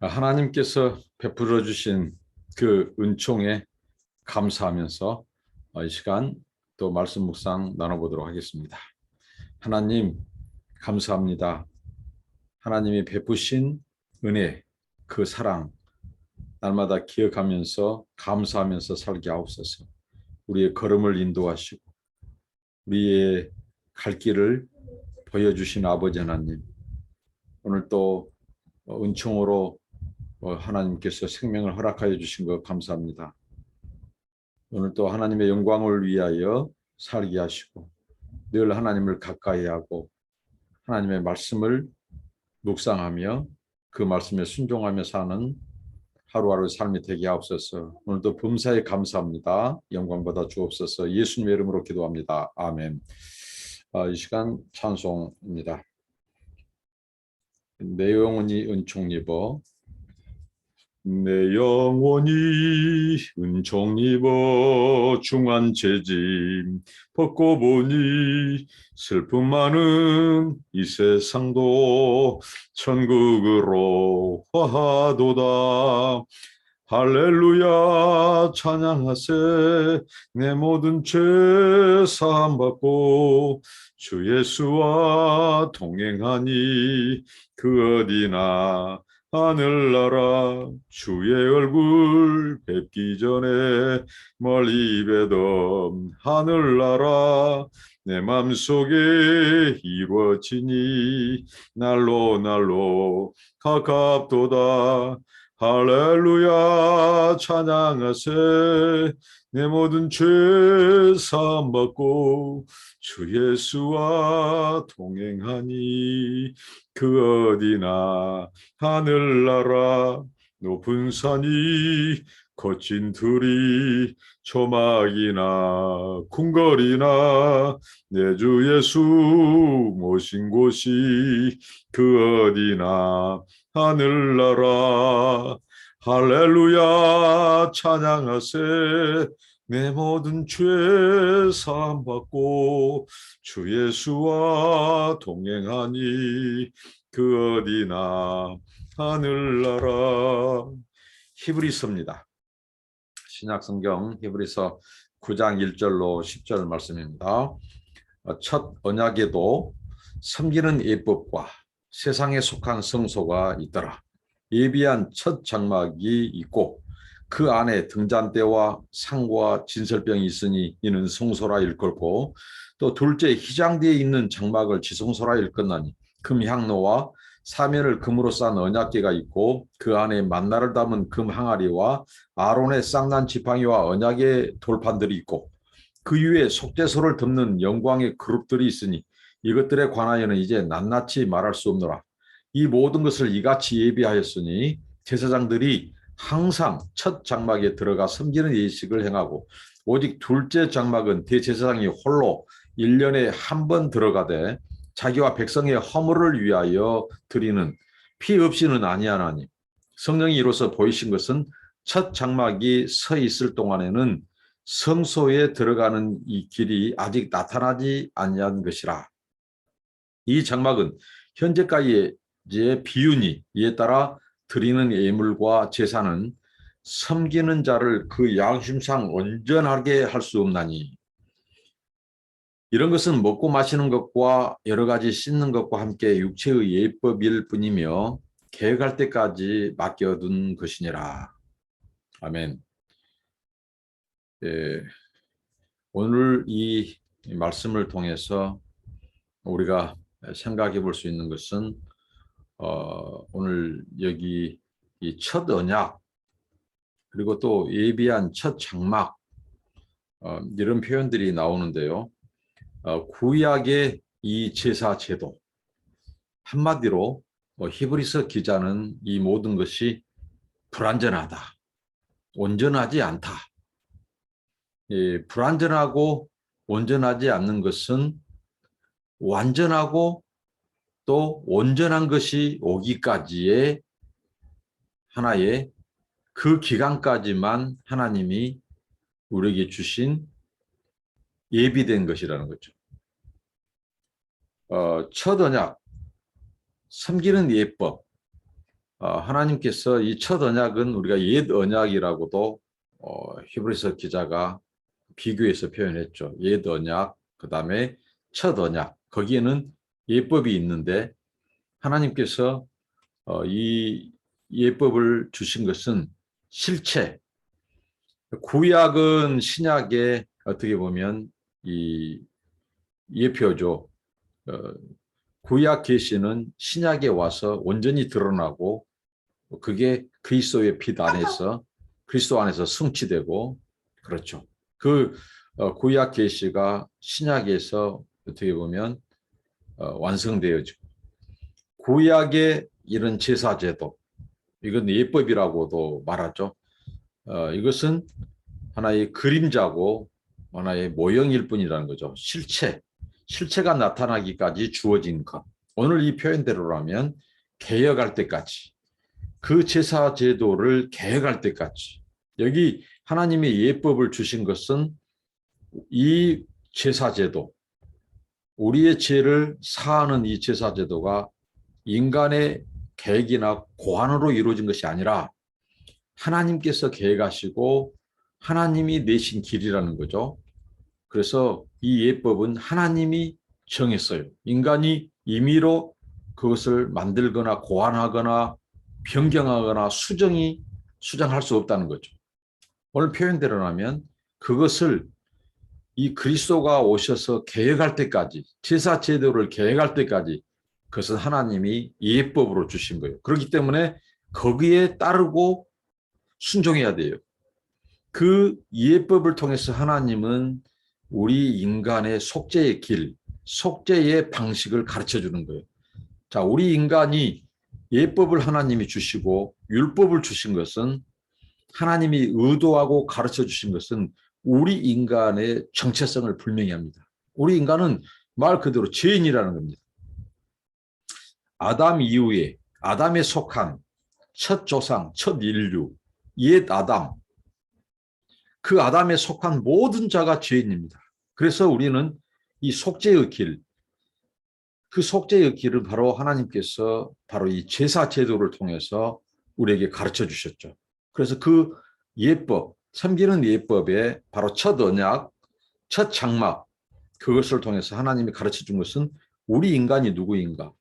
하나님께서 베풀어 주신 그 은총에 감사하면서 이 시간 또 말씀 묵상 나눠보도록 하겠습니다. 하나님 감사합니다. 하나님이 베푸신 은혜, 그 사랑 날마다 기억하면서 감사하면서 살게 하옵소서. 우리의 걸음을 인도하시고 우리의 갈 길을 보여주신 아버지 하나님, 오늘 또 은총으로 하나님께서 생명을 허락하여 주신 것 감사합니다. 오늘 또 하나님의 영광을 위하여 살게 하시고 늘 하나님을 가까이 하고 하나님의 말씀을 묵상하며 그 말씀에 순종하며 사는 하루하루 삶이 되게 하옵소서. 오늘도 범사에 감사합니다. 영광 받아 주옵소서. 예수님의 이름으로 기도합니다. 아멘. 이 시간 찬송입니다. 내 영혼이 은총 입어, 내 영혼이 은총 입어 중한 죄짐 벗고 보니 슬픔 많은 이 세상도 천국으로 화하도다. 할렐루야 찬양하세. 내 모든 죄 사함 받고 주 예수와 동행하니 그 어디나 하늘나라 주의 얼굴 뵙기 전에 멀리 뵈던 하늘나라 내 맘속에 이루어지니 날로 날로 가깝도다. 할렐루야 찬양하세. 내 모든 죄 사함 받고 주 예수와 동행하니 그 어디나 하늘나라 높은 산이 거친 들이 초막이나 궁궐이나 내 주 예수 모신 곳이 그 어디나 하늘나라. 할렐루야 찬양하세. 내 모든 죄 사함 받고 주 예수와 동행하니 그 어디나 하늘나라. 히브리서입니다. 신약성경 히브리서 9장 1절로 10절 말씀입니다. 첫 언약에도 섬기는 예법과 세상에 속한 성소가 있더라. 예비한 첫 장막이 있고 그 안에 등잔대와 상과 진설병이 있으니 이는 성소라 일컫고, 또 둘째 휘장대에 있는 장막을 지성소라 일컫나니 금향로와 사면을 금으로 싼 언약궤가 있고 그 안에 만나를 담은 금 항아리와 아론의 쌍난 지팡이와 언약의 돌판들이 있고 그 위에 속죄소를 덮는 영광의 그룹들이 있으니 이것들에 관하여는 이제 낱낱이 말할 수 없노라. 이 모든 것을 이같이 예비하였으니 제사장들이 항상 첫 장막에 들어가 섬기는 예식을 행하고 오직 둘째 장막은 대제사장이 홀로 1년에 한 번 들어가되 자기와 백성의 허물을 위하여 드리는 피 없이는 아니하나니 성령이 이로써 보이신 것은 첫 장막이 서 있을 동안에는 성소에 들어가는 이 길이 아직 나타나지 아니한 것이라. 이 장막은 현재까지의 비유니 이에 따라 드리는 예물과 제사는 섬기는 자를 그 양심상 온전하게 할 수 없나니 이런 것은 먹고 마시는 것과 여러 가지 씻는 것과 함께 육체의 예법일 뿐이며 계획할 때까지 맡겨둔 것이니라. 아멘. 오늘 이 말씀을 통해서 우리가 생각해 볼 수 있는 것은 오늘 여기 이 첫 언약 그리고 또 예비한 첫 장막 이런 표현들이 나오는데요. 구약의 이 제사 제도 한마디로 히브리서 기자는 이 모든 것이 불완전하다, 온전하지 않다. 불완전하고 온전하지 않는 것은 완전하고 또 온전한 것이 오기까지의 하나의 그 기간까지만 하나님이 우리에게 주신 예비된 것이라는 거죠. 첫 언약, 섬기는 예법, 하나님께서 이 첫 언약은 우리가 옛 언약이라고도 히브리서 기자가 비교해서 표현했죠. 옛 언약, 그 다음에 첫 언약. 거기에는 예법이 있는데 하나님께서 이 예법을 주신 것은 실체. 구약은 신약의 어떻게 보면 이 예표죠. 구약 계시는 신약에 와서 온전히 드러나고 그게 그리스도의 빛 안에서 그리스도 안에서 성취되고 그렇죠. 그 구약 계시가 신약에서 어떻게 보면 완성되어지고 구약의 이런 제사 제도 이건 예법이라고도 말하죠. 이것은 하나의 그림자고 하나의 모형일 뿐이라는 거죠. 실체가 나타나기까지 주어진 것. 오늘 이 표현대로라면 개혁할 때까지 그 제사 제도를 개혁할 때까지 여기 하나님의 예법을 주신 것은 이 제사 제도 우리의 죄를 사하는 이 제사 제도가 인간의 계획이나 고안으로 이루어진 것이 아니라 하나님께서 계획하시고 하나님이 내신 길이라는 거죠. 그래서 이 예법은 하나님이 정했어요. 인간이 임의로 그것을 만들거나 고안하거나 변경하거나 수정할 수 없다는 거죠. 오늘 표현대로라면 그것을 이 그리스도가 오셔서 개혁할 때까지 제사 제도를 개혁할 때까지 그것은 하나님이 예법으로 주신 거예요. 그렇기 때문에 거기에 따르고 순종해야 돼요. 그 예법을 통해서 하나님은 우리 인간의 속죄의 길, 속죄의 방식을 가르쳐 주는 거예요. 자, 우리 인간이 예법을 하나님이 주시고 율법을 주신 것은 하나님이 의도하고 가르쳐 주신 것은 우리 인간의 정체성을 분명히 합니다. 우리 인간은 말 그대로 죄인이라는 겁니다. 아담 이후에 아담에 속한 첫 조상, 첫 인류, 옛 아담, 그 아담에 속한 모든 자가 죄인입니다. 그래서 우리는 이 속죄의 길, 그 속죄의 길은 바로 하나님께서 바로 이 제사 제도를 통해서 우리에게 가르쳐 주셨죠. 그래서 그 예법, 섬기는 예법의 바로 첫 언약, 첫 장막, 그것을 통해서 하나님이 가르쳐 준 것은 우리 인간이 누구인가?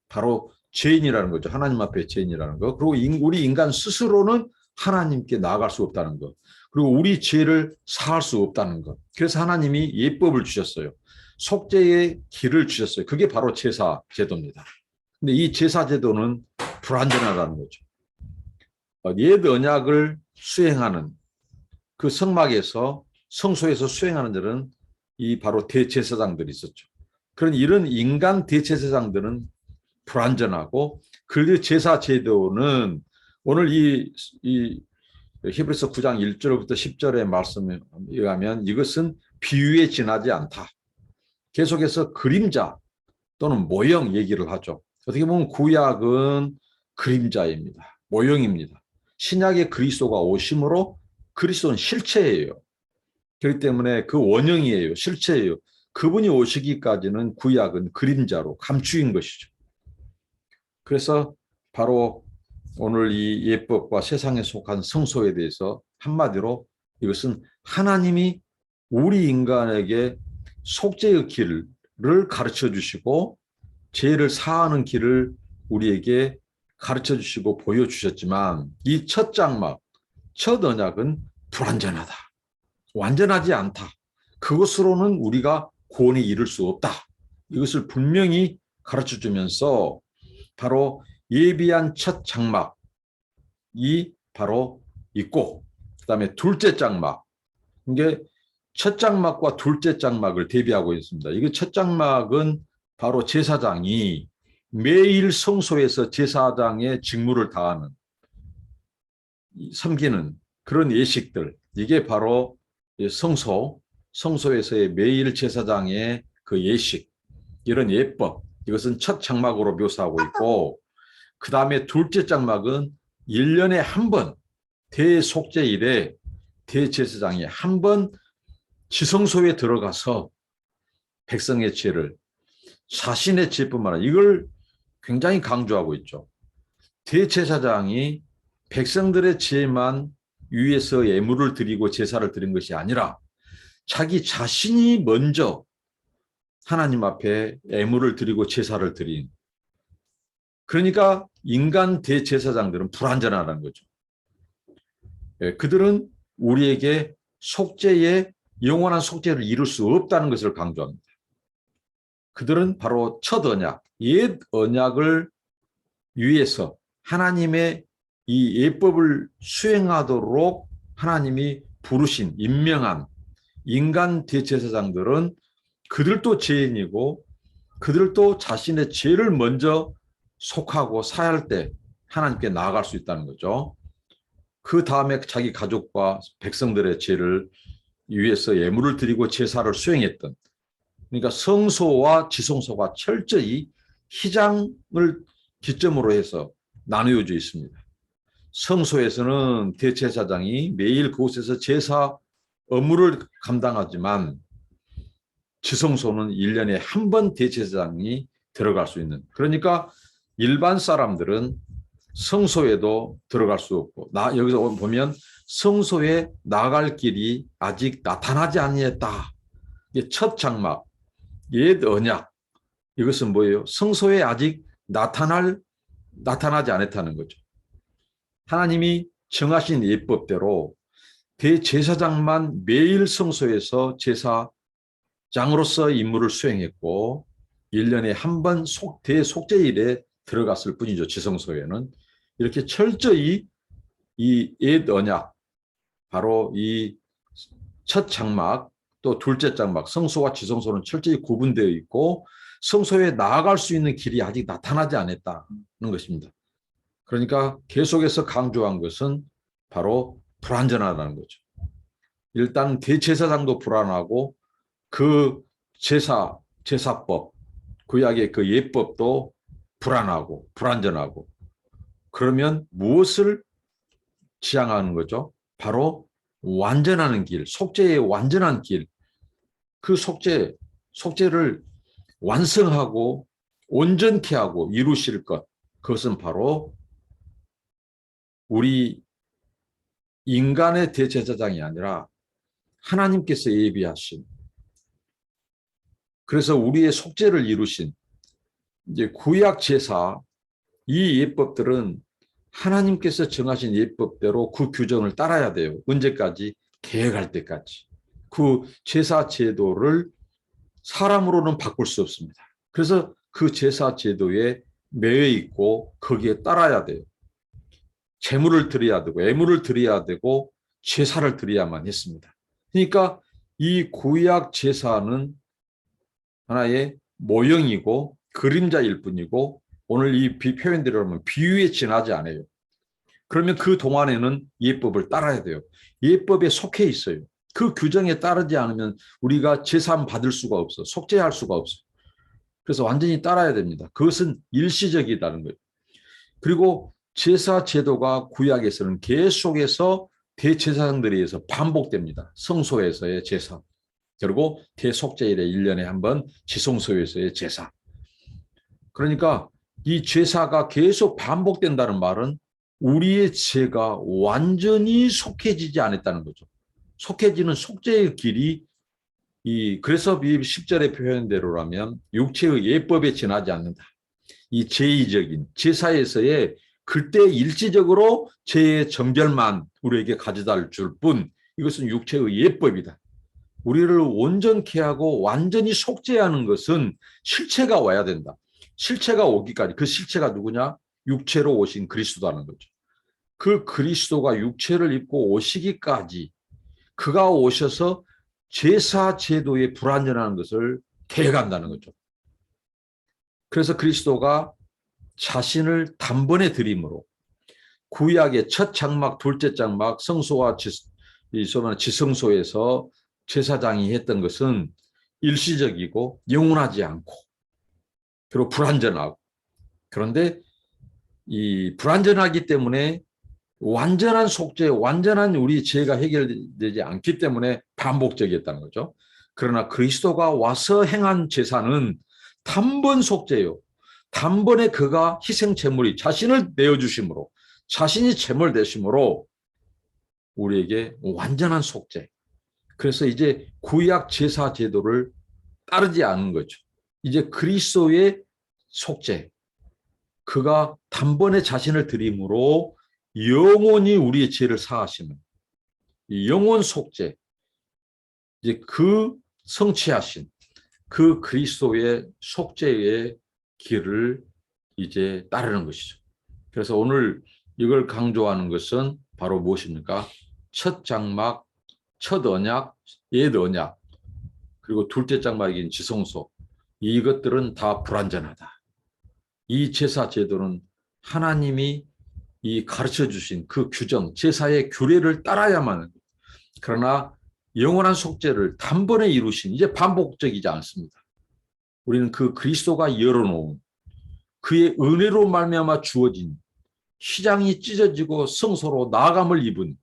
바로 죄인이라는 거죠. 하나님 앞에 죄인이라는 거. 그리고 우리 인간 스스로는 하나님께 나아갈 수 없다는 것. 그리고 우리 죄를 사할 수 없다는 것. 그래서 하나님이 예법을 주셨어요. 속죄의 길을 주셨어요. 그게 바로 제사 제도입니다. 근데 이 제사 제도는 불완전하다는 거죠. 옛 언약을 수행하는 그 성막에서 성소에서 수행하는 자는 이 바로 대제사장들이 있었죠. 그런 이런 인간 대제사장들은 불완전하고 그 제사 제도는 오늘 이 히브리서 9장 1절부터 10절의 말씀에 의하면 이것은 비유에 지나지 않다. 계속해서 그림자 또는 모형 얘기를 하죠. 어떻게 보면 구약은 그림자입니다. 모형입니다. 신약의 그리스도가 오심으로 그리스도는 실체예요. 그렇기 때문에 그 원형이에요. 실체예요. 그분이 오시기까지는 구약은 그림자로 감추인 것이죠. 그래서 바로 오늘 이 예법과 세상에 속한 성소에 대해서 한마디로 이것은 하나님이 우리 인간에게 속죄의 길을 가르쳐 주시고 죄를 사하는 길을 우리에게 가르쳐 주시고 보여주셨지만 이 첫 장막, 첫 언약은 불완전하다. 완전하지 않다. 그것으로는 우리가 구원에 이를 수 없다. 이것을 분명히 가르쳐 주면서 바로 예비한 첫 장막이 바로 있고 그다음에 둘째 장막. 이게 첫 장막과 둘째 장막을 대비하고 있습니다. 이게 첫 장막은 바로 제사장이 매일 성소에서 제사장의 직무를 다하는 섬기는 그런 예식들. 이게 바로 성소에서의 매일 제사장의 그 예식, 이런 예법. 이것은 첫 장막으로 묘사하고 있고 그 다음에 둘째 장막은 1년에 한 번 대속죄일에 대제사장이 한 번 지성소에 들어가서 백성의 죄를 자신의 죄뿐만 아니라 이걸 굉장히 강조하고 있죠. 대제사장이 백성들의 죄만 위해서 예물을 드리고 제사를 드린 것이 아니라 자기 자신이 먼저 하나님 앞에 예물을 드리고 제사를 드린, 그러니까 인간 대제사장들은 불완전하다는 거죠. 그들은 우리에게 속죄의 영원한 속죄를 이룰 수 없다는 것을 강조합니다. 그들은 바로 첫 언약, 옛 언약을 위해서 하나님의 이 예법을 수행하도록 하나님이 부르신, 임명한 인간 대제사장들은 그들도 죄인이고 그들도 자신의 죄를 먼저 속하고 사할 때 하나님께 나아갈 수 있다는 거죠. 그 다음에 자기 가족과 백성들의 죄를 위해서 예물을 드리고 제사를 수행했던, 그러니까 성소와 지성소가 철저히 휘장을 기점으로 해서 나누어져 있습니다. 성소에서는 대제사장이 매일 그곳에서 제사 업무를 감당하지만 지성소는 1년에 한 번 대제사장이 들어갈 수 있는, 그러니까 일반 사람들은 성소에도 들어갈 수 없고, 여기서 보면 성소에 나갈 길이 아직 나타나지 아니했다. 이게 첫 장막, 옛 언약, 이것은 뭐예요? 성소에 아직 나타나지 않았다는 거죠. 하나님이 정하신 예법대로 대제사장만 매일 성소에서 제사장으로서 임무를 수행했고 1년에 한 번 대속죄일에 들어갔을 뿐이죠. 지성소에는. 이렇게 철저히 이 옛 언약, 바로 이 첫 장막 또 둘째 장막, 성소와 지성소는 철저히 구분되어 있고 성소에 나아갈 수 있는 길이 아직 나타나지 않았다는 것입니다. 그러니까 계속해서 강조한 것은 바로 불완전하다는 거죠. 일단 대제사장도 불완하고 그 제사법, 구약의 그 예법도 불완하고 불완전하고, 그러면 무엇을 지향하는 거죠? 바로 완전하는 길, 속죄의 완전한 길, 그 속죄를 완성하고 온전케 하고 이루실 것, 그것은 바로 우리 인간의 대제사장이 아니라 하나님께서 예비하신, 그래서 우리의 속죄를 이루신 이제 구약 제사, 이 예법들은 하나님께서 정하신 예법대로 그 규정을 따라야 돼요. 언제까지? 계획할 때까지. 그 제사 제도를 사람으로는 바꿀 수 없습니다. 그래서 그 제사 제도에 매여 있고 거기에 따라야 돼요. 제물을 드려야 되고 예물을 드려야 되고 제사를 드려야만 했습니다. 그러니까 이 구약 제사는 하나의 모형이고 그림자일 뿐이고, 오늘 이 표현대로 하면 비유에 지나지 않아요. 그러면 그 동안에는 예법을 따라야 돼요. 예법에 속해 있어요. 그 규정에 따르지 않으면 우리가 제사 받을 수가 없어. 속죄할 수가 없어. 그래서 완전히 따라야 됩니다. 그것은 일시적이라는 거예요. 그리고 제사 제도가 구약에서는 계속해서 대제사장들에 의해서 반복됩니다. 성소에서의 제사, 그리고 대속죄일에 1년에 한 번 지성소에서의 제사. 그러니까 이 제사가 계속 반복된다는 말은 우리의 죄가 완전히 속해지지 않았다는 거죠. 속해지는 속죄의 길이, 그래서 10절의 표현대로라면 육체의 예법에 지나지 않는다. 이 제의적인 제사에서의 그때 일시적으로 죄의 정결만 우리에게 가져다 줄 뿐, 이것은 육체의 예법이다. 우리를 온전케 하고 완전히 속죄하는 것은 실체가 와야 된다. 실체가 오기까지, 그 실체가 누구냐? 육체로 오신 그리스도라는 거죠. 그 그리스도가 육체를 입고 오시기까지 그가 오셔서 제사 제도에 불완전한 것을 계획한다는 거죠. 그래서 그리스도가 자신을 단번에 드림으로 구약의 첫 장막, 둘째 장막, 성소와 지성소에서 제사장이 했던 것은 일시적이고 영원하지 않고 그리고 불완전하고, 그런데 이 불완전하기 때문에 완전한 속죄, 완전한 우리 죄가 해결되지 않기 때문에 반복적이었다는 거죠. 그러나 그리스도가 와서 행한 제사는 단번 속죄요. 단번에 그가 희생제물이 자신을 내어주심으로 자신이 제물 되심으로 우리에게 완전한 속죄. 그래서 이제 구약 제사 제도를 따르지 않는 거죠. 이제 그리스도의 속죄. 그가 단번에 자신을 드림으로 영원히 우리의 죄를 사하시는 영원 속죄. 이제 그 성취하신 그 그리스도의 속죄의 길을 이제 따르는 것이죠. 그래서 오늘 이걸 강조하는 것은 바로 무엇입니까? 첫 장막, 첫 언약, 옛 언약, 그리고 둘째 장막인 지성소. 이것들은 다 불완전하다. 이 제사 제도는 하나님이 이 가르쳐 주신 그 규정, 제사의 규례를 따라야만. 그러나 영원한 속죄를 단번에 이루신 이제 반복적이지 않습니다. 우리는 그 그리스도가 열어놓은 그의 은혜로 말미암아 주어진 휘장이 찢어지고 성소로 나아감을 입은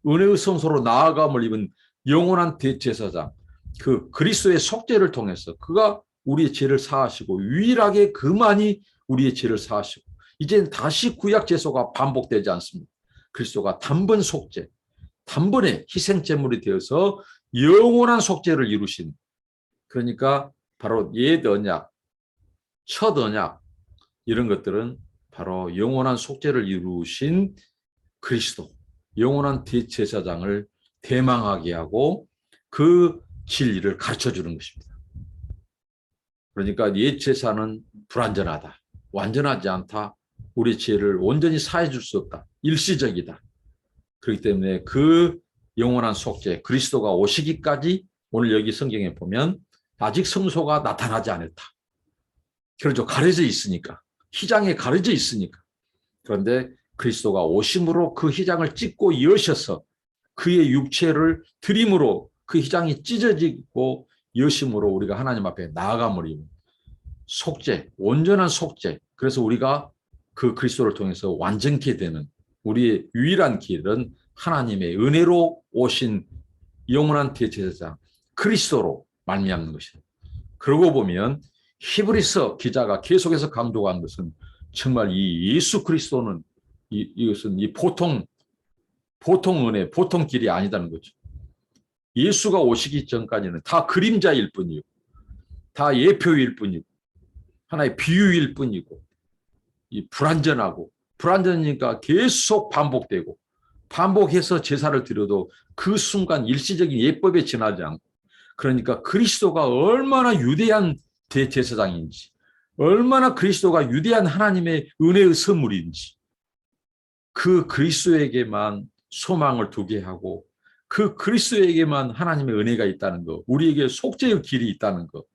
은혜의 성소로 나아감을 입은 영원한 대제사장 그 그리스도의 속죄를 통해서 그가 우리의 죄를 사하시고 유일하게 그만이 우리의 죄를 사하시고 이제는 다시 구약 제소가 반복되지 않습니다. 그리스도가 단번 속죄, 단번에 희생제물이 되어서 영원한 속죄를 이루신 그러니까 바로 옛 언약, 첫 언약 이런 것들은 바로 영원한 속죄를 이루신 그리스도, 영원한 대제사장을 대망하게 하고 그 진리를 가르쳐주는 것입니다. 그러니까 옛 제사는 불완전하다, 완전하지 않다, 우리 죄를 온전히 사해 줄 수 없다, 일시적이다. 그렇기 때문에 그 영원한 속죄, 그리스도가 오시기까지 오늘 여기 성경에 보면 아직 성소가 나타나지 않았다. 그렇죠. 가려져 있으니까. 휘장에 가려져 있으니까. 그런데 그리스도가 오심으로 그 휘장을 찢고 여셔서 그의 육체를 드림으로 그 휘장이 찢어지고 여심으로 우리가 하나님 앞에 나아감을 속죄, 온전한 속죄. 그래서 우리가 그 그리스도를 통해서 완전케 되는 우리의 유일한 길은 하나님의 은혜로 오신 영원한 대제사장 그리스도로 말미암는 것이다. 그러고 보면 히브리서 기자가 계속해서 강조한 것은 정말 이 예수 그리스도는 이것은 이 보통 은혜, 보통 길이 아니다는 거죠. 예수가 오시기 전까지는 다 그림자일 뿐이고 다 예표일 뿐이고 하나의 비유일 뿐이고 이 불완전하니까 계속 반복되고 반복해서 제사를 드려도 그 순간 일시적인 예법에 지나지 않고 그러니까 그리스도가 얼마나 위대한 대제사장인지 얼마나 그리스도가 위대한 하나님의 은혜의 선물인지 그 그리스도에게만 소망을 두게 하고 그 그리스도에게만 하나님의 은혜가 있다는 것, 우리에게 속죄의 길이 있다는 것,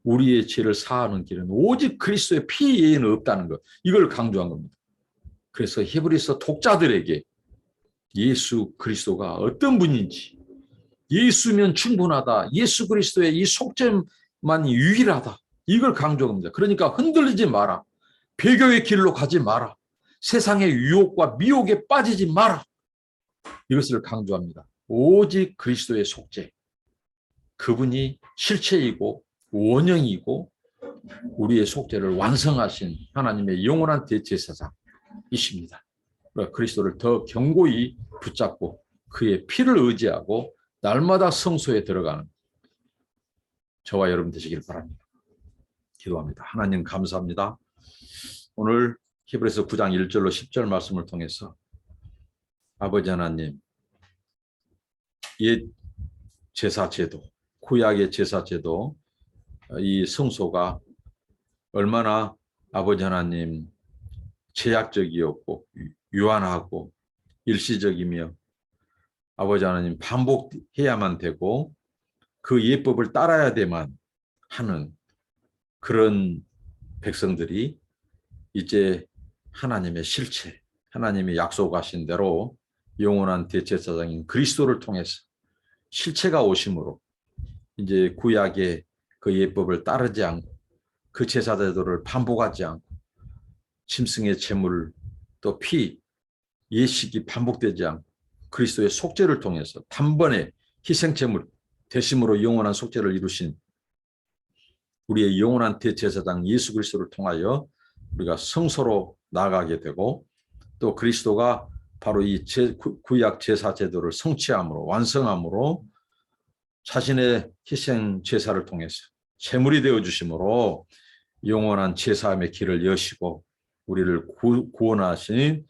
우리의 죄를 사하는 길은 오직 그리스도의 피 외에는 없다는 것, 이걸 강조한 겁니다. 그래서 히브리서 독자들에게 예수 그리스도가 어떤 분인지, 예수면 충분하다, 예수 그리스도의 이 속죄만이 유일하다, 이걸 강조합니다. 그러니까 흔들리지 마라, 배교의 길로 가지 마라, 세상의 유혹과 미혹에 빠지지 마라, 이것을 강조합니다. 오직 그리스도의 속죄, 그분이 실체이고 원형이고 우리의 속죄를 완성하신 하나님의 영원한 대제사장이십니다. 그리스도를 더 견고히 붙잡고 그의 피를 의지하고 날마다 성소에 들어가는 저와 여러분 되시길 바랍니다. 기도합니다. 하나님 감사합니다. 오늘 히브리서 9장 1절로 10절 말씀을 통해서 아버지 하나님 옛 제사제도, 구약의 제사제도, 이 성소가 얼마나 아버지 하나님 제약적이었고 유한하고 일시적이며 아버지 하나님 반복해야만 되고 그 예법을 따라야 되만 하는 그런 백성들이 이제 하나님의 실체, 하나님이 약속하신 대로 영원한 대제사장인 그리스도를 통해서 실체가 오심으로 이제 구약의 그 예법을 따르지 않고 그 제사제도를 반복하지 않고 짐승의 제물 또 피, 예식이 반복되지 않고 그리스도의 속죄를 통해서 단번에 희생제물 대심으로 영원한 속죄를 이루신 우리의 영원한 대제사장 예수 그리스도를 통하여 우리가 성소로 나가게 되고 또 그리스도가 바로 이 구약 제사 제도를 성취함으로 완성함으로 자신의 희생 제사를 통해서 제물이 되어 주심으로 영원한 제사함의 길을 여시고 우리를 구원하신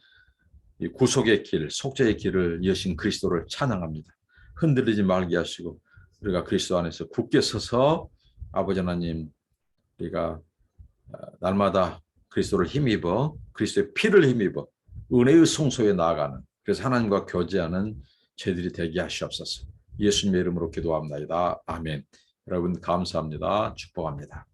이 구속의 길, 속죄의 길을 여신 그리스도를 찬양합니다. 흔들리지 말게 하시고 우리가 그리스도 안에서 굳게 서서 아버지 하나님 우리가 날마다 그리스도를 힘입어 그리스도의 피를 힘입어 은혜의 성소에 나아가는 그래서 하나님과 교제하는 저희들이 되게 하시옵소서. 예수님의 이름으로 기도합니다. 아멘. 여러분 감사합니다. 축복합니다.